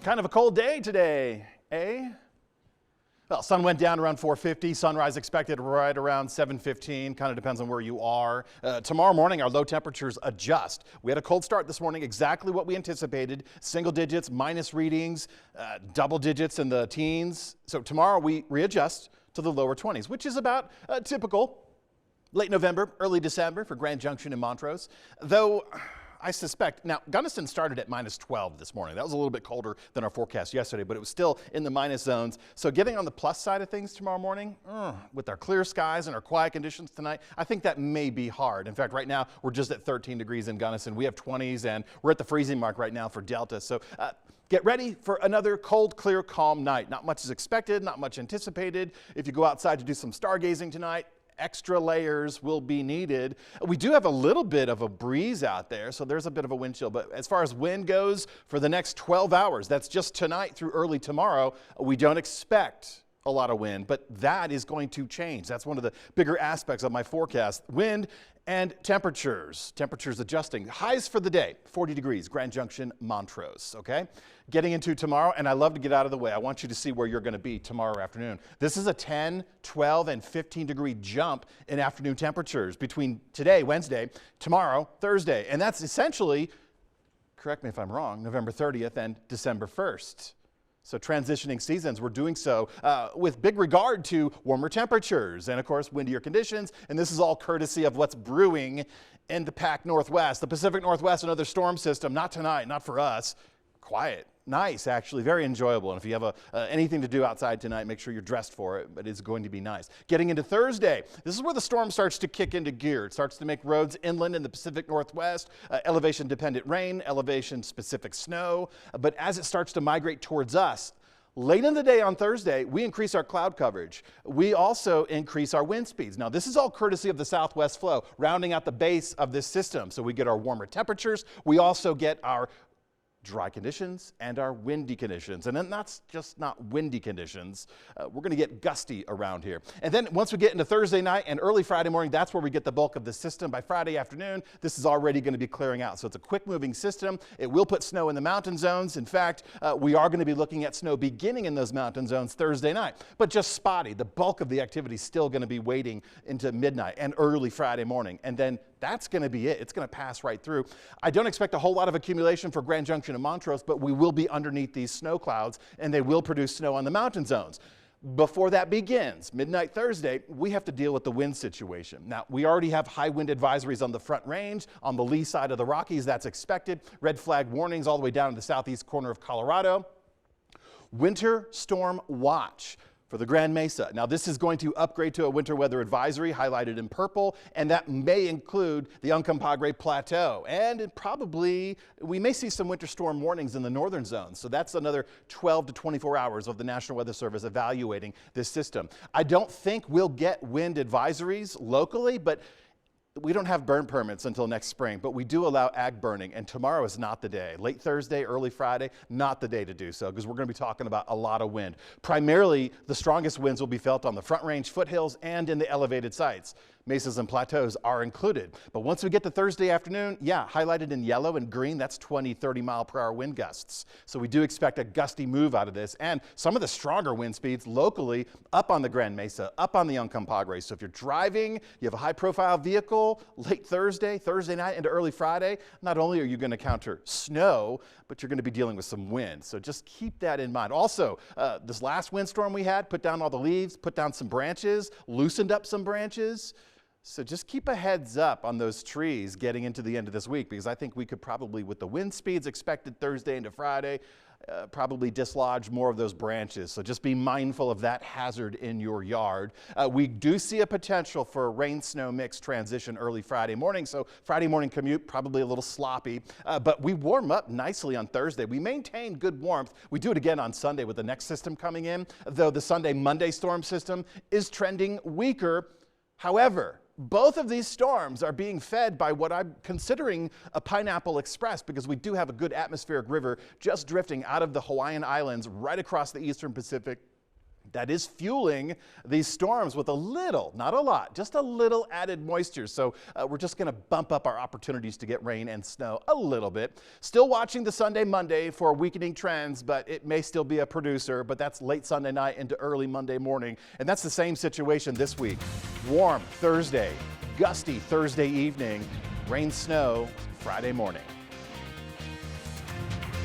Kind of a cold day today, eh? Well, sun went down around 4:50. Sunrise expected right around 7:15. Kind of depends on where you are. Tomorrow morning, our low temperatures adjust. We had a cold start this morning, exactly what we anticipated. Single digits, minus readings, double digits in the teens. So tomorrow we readjust to the lower 20s, which is about typical late November, early December for Grand Junction and Montrose. Though I suspect, now Gunnison started at minus 12 this morning. That was a little bit colder than our forecast yesterday, but it was still in the minus zones. So getting on the plus side of things tomorrow morning, with our clear skies and our quiet conditions tonight, I think that may be hard. In fact, right now we're just at 13 degrees in Gunnison. We have 20s and we're at the freezing mark right now for Delta. So get ready for another cold, clear, calm night. Not much is expected, not much anticipated. If you go outside to do some stargazing tonight, extra layers will be needed. We do have a little bit of a breeze out there, so there's a bit of a wind chill. But as far as wind goes for the next 12 hours, that's just tonight through early tomorrow, we don't expect a lot of wind, but that is going to change. That's one of the bigger aspects of my forecast. Wind and temperatures. Temperatures adjusting. Highs for the day, 40 degrees, Grand Junction, Montrose, okay? Getting into tomorrow, and I love to get out of the way. I want you to see where you're going to be tomorrow afternoon. This is a 10, 12, and 15-degree jump in afternoon temperatures between today, Wednesday, tomorrow, Thursday. And that's essentially, correct me if I'm wrong, November 30th and December 1st. So transitioning seasons, we're doing so with big regard to warmer temperatures and, of course, windier conditions. And this is all courtesy of what's brewing in the Pac Northwest. The Pacific Northwest, another storm system. Not tonight, not for us. Quiet. Nice, actually, very enjoyable. And if you have anything to do outside tonight, make sure you're dressed for it, but it's going to be nice. Getting into Thursday, this is where the storm starts to kick into gear. It starts to make roads inland in the Pacific Northwest, elevation-dependent rain, elevation-specific snow. But as it starts to migrate towards us, late in the day on Thursday, we increase our cloud coverage. We also increase our wind speeds. Now, this is all courtesy of the southwest flow, rounding out the base of this system. So we get our warmer temperatures. We also get our dry conditions and our windy conditions. And then that's just not windy conditions. We're going to get gusty around here. And then once we get into Thursday night and early Friday morning, that's where we get the bulk of the system. By Friday afternoon, this is already going to be clearing out. So it's a quick moving system. It will put snow in the mountain zones. In fact, we are going to be looking at snow beginning in those mountain zones Thursday night, but just spotty. The bulk of the activity is still going to be waiting into midnight and early Friday morning. And then that's going to be it. It's going to pass right through. I don't expect a whole lot of accumulation for Grand Junction and Montrose, but we will be underneath these snow clouds, and they will produce snow on the mountain zones. Before that begins, midnight Thursday, we have to deal with the wind situation. Now, we already have high wind advisories on the Front Range, on the lee side of the Rockies. That's expected. Red flag warnings all the way down to the southeast corner of Colorado. Winter storm watch for the Grand Mesa. Now, this is going to upgrade to a winter weather advisory highlighted in purple, and that may include the Uncompahgre Plateau. And probably, we may see some winter storm warnings in the northern zones. So that's another 12 to 24 hours of the National Weather Service evaluating this system. I don't think we'll get wind advisories locally, but we don't have burn permits until next spring, but we do allow ag burning, and tomorrow is not the day. Late Thursday, early Friday, not the day to do so, because we're going to be talking about a lot of wind. Primarily, the strongest winds will be felt on the Front Range foothills and in the elevated sites. Mesas and plateaus are included. But once we get to Thursday afternoon, yeah, highlighted in yellow and green, that's 20, 30 mile per hour wind gusts. So we do expect a gusty move out of this, and some of the stronger wind speeds locally up on the Grand Mesa, up on the Uncompahgre. So if you're driving, you have a high profile vehicle, late Thursday, Thursday night into early Friday, not only are you going to encounter snow, but you're going to be dealing with some wind. So just keep that in mind. Also, this last windstorm we had put down all the leaves, put down some branches, loosened up some branches. So just keep a heads up on those trees getting into the end of this week, because I think we could probably, with the wind speeds expected Thursday into Friday, probably dislodge more of those branches. So just be mindful of that hazard in your yard. We do see a potential for a rain-snow mix transition early Friday morning. So Friday morning commute, probably a little sloppy, but we warm up nicely on Thursday. We maintain good warmth. We do it again on Sunday with the next system coming in, though the Sunday-Monday storm system is trending weaker. However, both of these storms are being fed by what I'm considering a pineapple express, because we do have a good atmospheric river just drifting out of the Hawaiian Islands right across the eastern Pacific That is fueling these storms with a little, not a lot, just a little added moisture. So we're just going to bump up our opportunities to get rain and snow a little bit. Still watching the Sunday, Monday for weakening trends, but it may still be a producer, but that's late Sunday night into early Monday morning. And that's the same situation this week. Warm Thursday, gusty Thursday evening, rain, snow Friday morning.